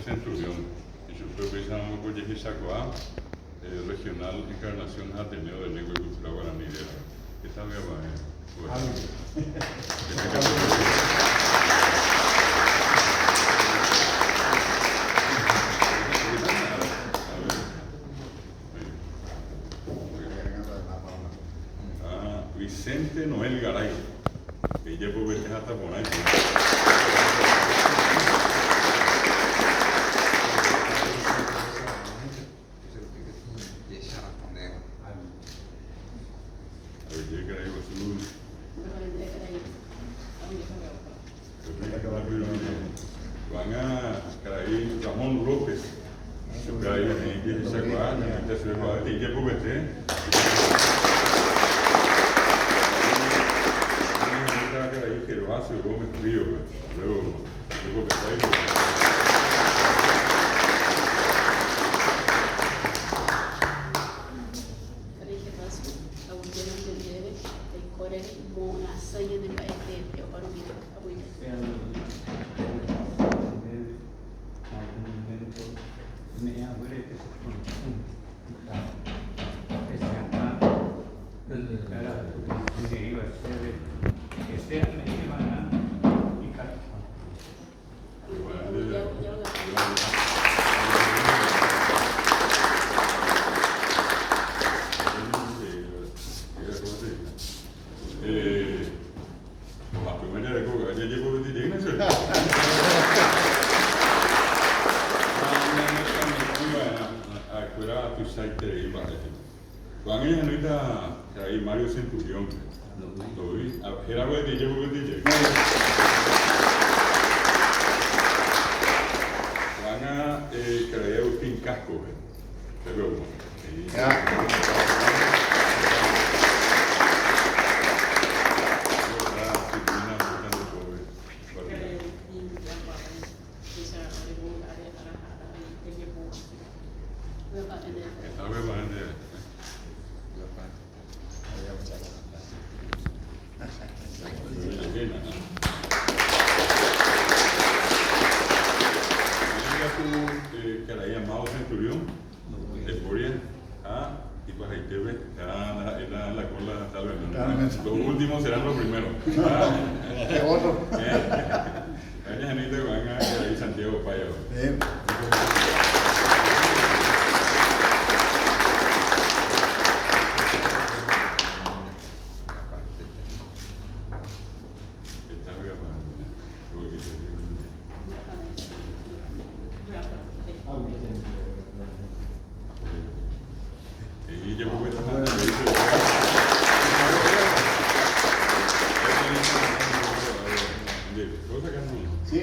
Centurión. Y yo fui pensando por Yehisacoa, regional Encarnación Ateneo de Lengua y Cultura Guaraní. ¿Qué tal, mi hermano? Vicente Noel Garay, que ya puede ver que hasta por ahí. Van a Caray Ramón López, que hay en Yehisacoa, en la ciudad de Yehisacoa. Gervasio Gómez Río, luego que está ahí. Falei Gervasio, Agustina Angelere, del Corel, Mona, Sanha de Baete, eu para o vídeo, a William. Van ella ahorita ahí Mario Centurión. Lo vi. Era algo de DJ porque DJ. Van a creer Agustín Casco. Te veo. Los últimos serán los primeros. ¿Qué otro? Janita van a ir Santiago Paya. Sí,